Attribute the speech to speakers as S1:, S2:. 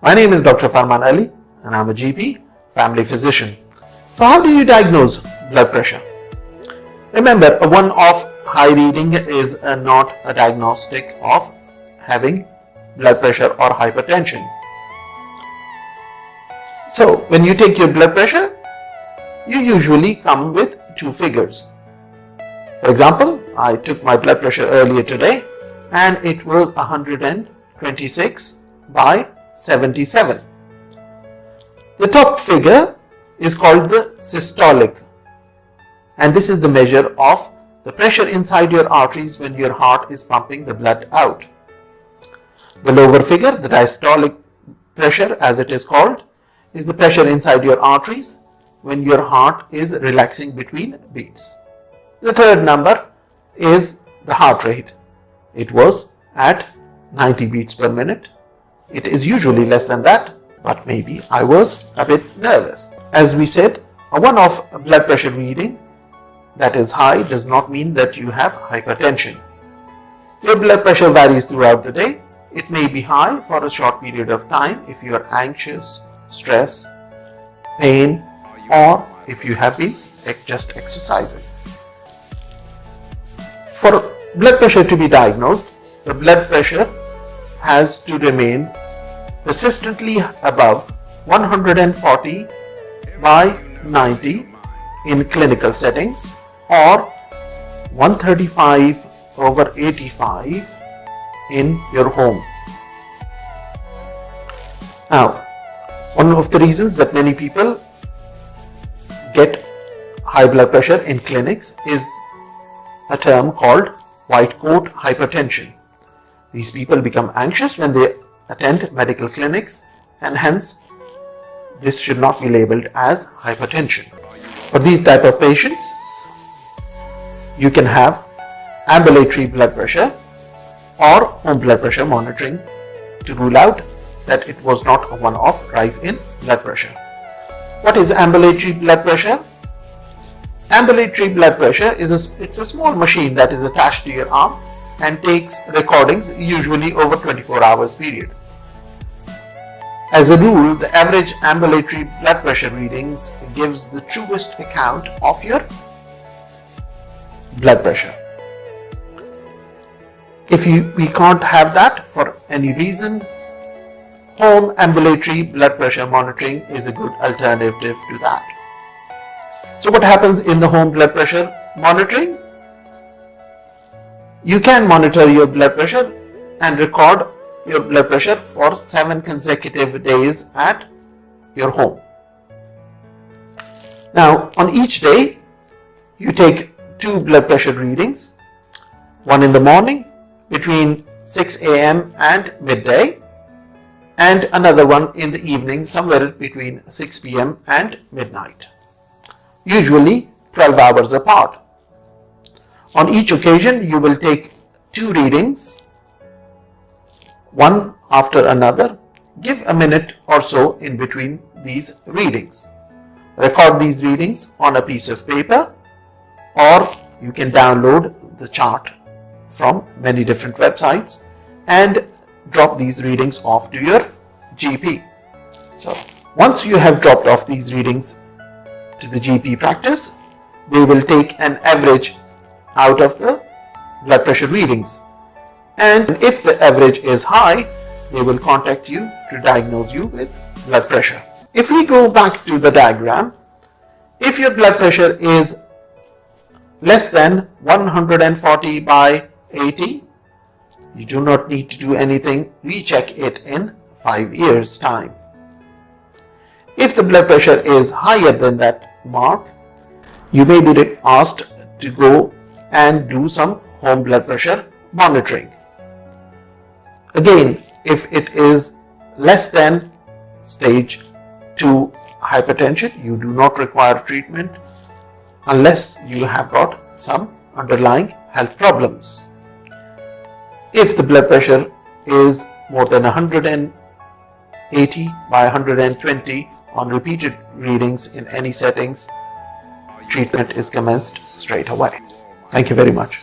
S1: My name is Dr. Farman Ali and I'm a GP, family physician. So how do you diagnose blood pressure? Remember, a one-off high reading is not a diagnostic of having blood pressure or hypertension. So when you take your blood pressure, you usually come with two figures. For example, I took my blood pressure earlier today and it was 126 by 77. The top figure is called the systolic, and this is the measure of the pressure inside your arteries when your heart is pumping the blood out. The lower figure, the diastolic pressure as it is called, is the pressure inside your arteries when your heart is relaxing between beats. The third number is the heart rate. It was at 90 beats per minute. It is usually less than that, but maybe I was a bit nervous. As we said, a one-off blood pressure reading that is high does not mean that you have hypertension. Your blood pressure varies throughout the day. It may be high for a short period of time if you are anxious, stress, pain, or if you have been just exercising. For blood pressure to be diagnosed, the blood pressure has to remain persistently above 140 by 90 in clinical settings or 135 over 85 in your home. Now, one of the reasons that many people get high blood pressure in clinics is a term called white coat hypertension. These people become anxious when they attend medical clinics, and hence this should not be labeled as hypertension. For these type of patients, you can have ambulatory blood pressure or home blood pressure monitoring to rule out that it was not a one-off rise in blood pressure. What is ambulatory blood pressure? Ambulatory blood pressure is it's a small machine that is attached to your arm and takes recordings usually over 24 hours period. As a rule, the average ambulatory blood pressure readings gives the truest account of your blood pressure. If we can't have that for any reason, home ambulatory blood pressure monitoring is a good alternative to that. So what happens in the home blood pressure monitoring? You can monitor your blood pressure and record your blood pressure for 7 consecutive days at your home. Now, on each day, you take 2 blood pressure readings, one in the morning between 6 a.m. and midday, and another one in the evening somewhere between 6 p.m. and midnight, usually 12 hours apart. On each occasion, you will take 2 readings, one after another. Give a minute or so in between these readings. Record these readings on a piece of paper, or you can download the chart from many different websites and drop these readings off to your GP. So once you have dropped off these readings to the GP practice, they will take an average out of the blood pressure readings, and if the average is high, they will contact you to diagnose you with blood pressure. If we go back to the diagram, if your blood pressure is less than 140 by 80, you do not need to do anything. Recheck it in 5 years' time. If the blood pressure is higher than that mark, you may be asked to go and do some home blood pressure monitoring. Again, if it is less than stage 2 hypertension, you do not require treatment unless you have got some underlying health problems. If the blood pressure is more than 180 by 120 on repeated readings in any settings, treatment is commenced straight away. Thank you very much.